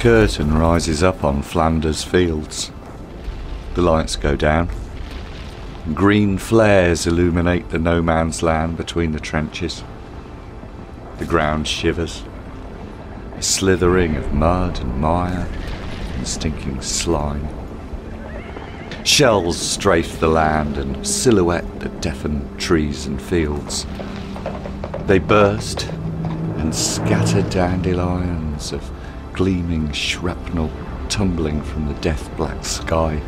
curtain rises up on Flanders Fields. The lights go down. Green flares illuminate the no-man's land between the trenches. The ground shivers. A slithering of mud and mire and stinking slime. Shells strafe the land and silhouette the deafened trees and fields. They burst and scatter dandelions of gleaming shrapnel tumbling from the death-black sky.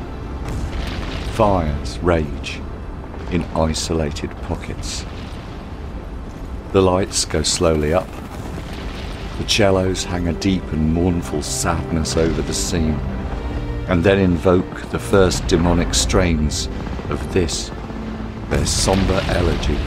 Fires rage in isolated pockets. The lights go slowly up. The cellos hang a deep and mournful sadness over the scene, and then invoke the first demonic strains of this, their sombre elegy.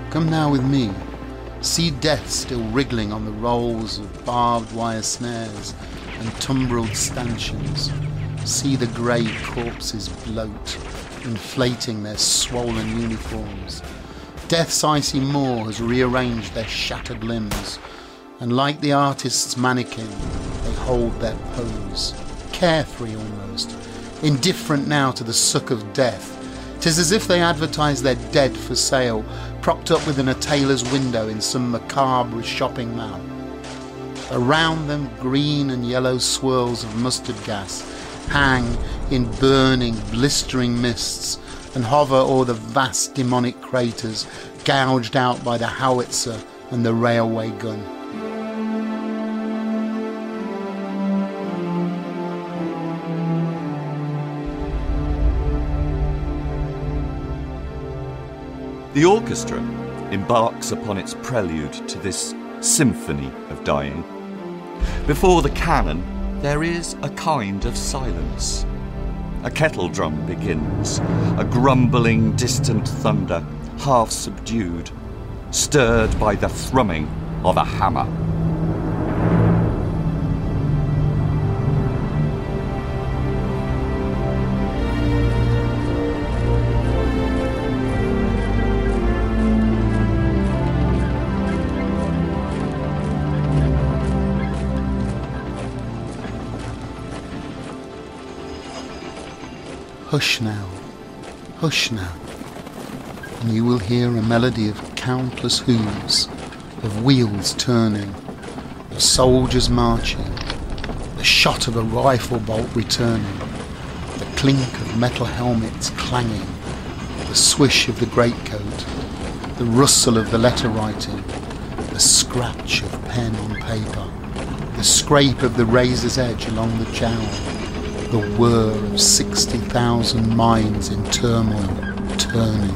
Come now with me. See death still wriggling on the rolls of barbed wire snares and tumbreled stanchions. See the grey corpses bloat, inflating their swollen uniforms. Death's icy maw has rearranged their shattered limbs, and like the artist's mannequin, they hold their pose, carefree almost, indifferent now to the suck of death. 'Tis as if they advertise their dead for sale, propped up within a tailor's window in some macabre shopping mall. Around them, green and yellow swirls of mustard gas hang in burning, blistering mists and hover o'er the vast demonic craters gouged out by the howitzer and the railway gun. The orchestra embarks upon its prelude to this symphony of dying. Before the canon, there is a kind of silence. A kettle drum begins, a grumbling, distant thunder, half subdued, stirred by the thrumming of a hammer. Hush now, and you will hear a melody of countless hooves, of wheels turning, of soldiers marching, the shot of a rifle bolt returning, the clink of metal helmets clanging, the swish of the greatcoat, the rustle of the letter writing, the scratch of pen on paper, the scrape of the razor's edge along the jowl, the whir of 60,000 minds in turmoil, turning.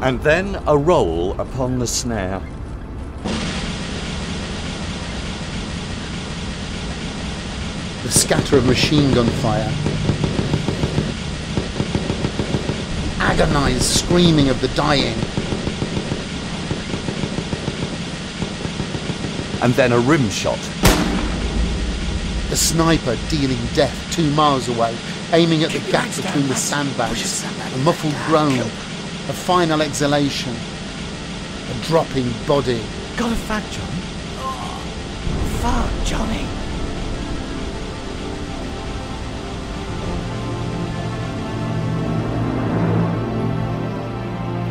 And then a roll upon the snare. The scatter of machine gun fire. Agonized screaming of the dying. And then a rim shot. The sniper dealing death 2 miles away, aiming at the gap between the sandbags. A muffled groan, a final exhalation, a dropping body. Got a fag, Johnny? Oh, fuck, Johnny.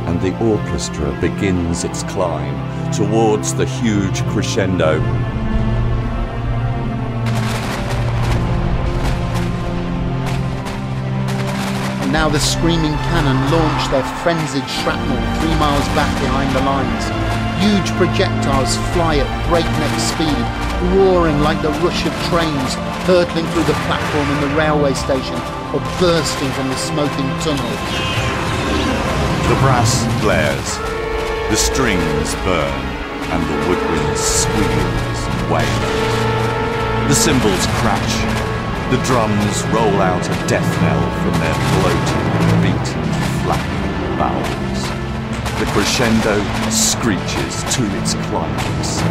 And the orchestra begins its climb towards the huge crescendo. And now the screaming cannon launch their frenzied shrapnel 3 miles back behind the lines. Huge projectiles fly at breakneck speed, roaring like the rush of trains hurtling through the platform in the railway station or bursting from the smoking tunnel. The brass blares, the strings burn, and the woodwind squeals and wails. The cymbals crash, the drums roll out a death knell from their bloated, flapping bowels. The crescendo screeches to its climax.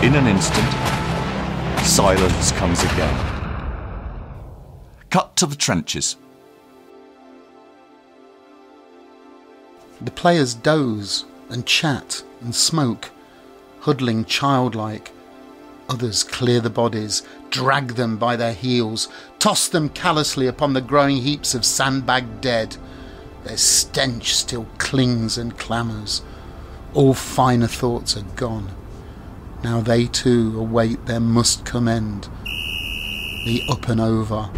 In an instant, silence comes again. Cut to the trenches. The players doze and chat and smoke, huddling childlike. Others clear the bodies, drag them by their heels, toss them callously upon the growing heaps of sandbagged dead. Their stench still clings and clamours. All finer thoughts are gone. Now they too await their must-come end. The up and over,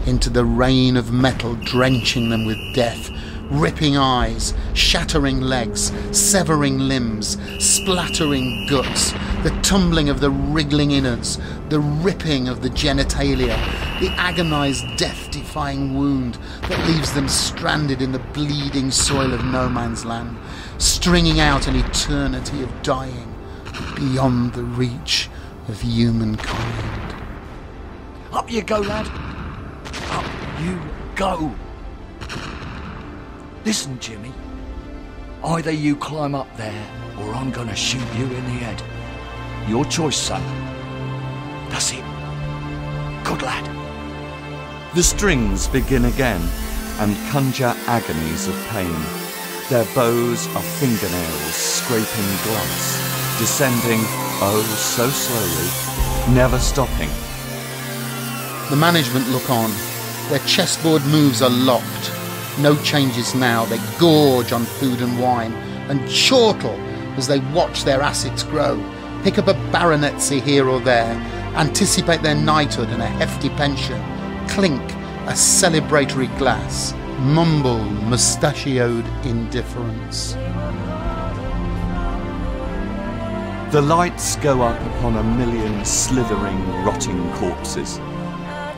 into the rain of metal drenching them with death, ripping eyes, shattering legs, severing limbs, splattering guts, the tumbling of the wriggling innards, the ripping of the genitalia, the agonised death-defying wound that leaves them stranded in the bleeding soil of no man's land, stringing out an eternity of dying beyond the reach of humankind. Up you go, lad. Up you go. Listen, Jimmy. Either you climb up there, or I'm gonna shoot you in the head. Your choice, son. That's it. Good lad. The strings begin again and conjure agonies of pain. Their bows are fingernails scraping glass, descending, oh so slowly, never stopping. The management look on. Their chessboard moves are locked. No changes now. They gorge on food and wine and chortle as they watch their assets grow, pick up a baronetcy here or there, anticipate their knighthood and a hefty pension, clink a celebratory glass, mumble mustachioed indifference. The lights go up upon a million slithering, rotting corpses.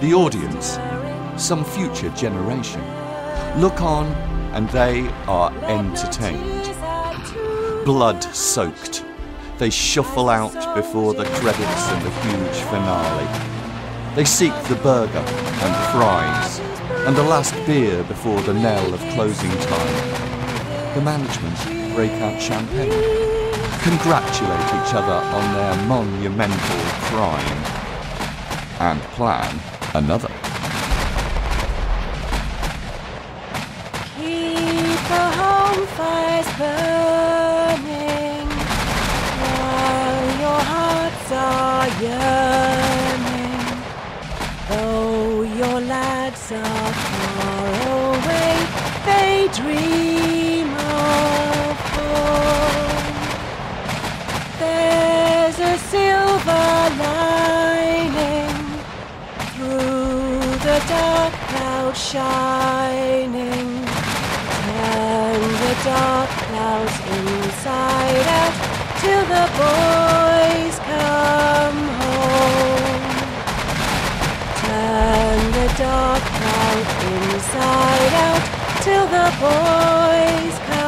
The audience, some future generation, look on and they are entertained. Blood-soaked, they shuffle out before the credits of the huge finale. They seek the burger and fries and the last beer before the knell of closing time. The management break out champagne, congratulate each other on their monumental crime, and plan another. Keep the home fires burning while your hearts are yearning. Though your lads are far away, they dream of home. There's a silver lining through the dark cloud shining. Turn the dark clouds inside out till the boys come home. Turn the dark cloud inside out till the boys come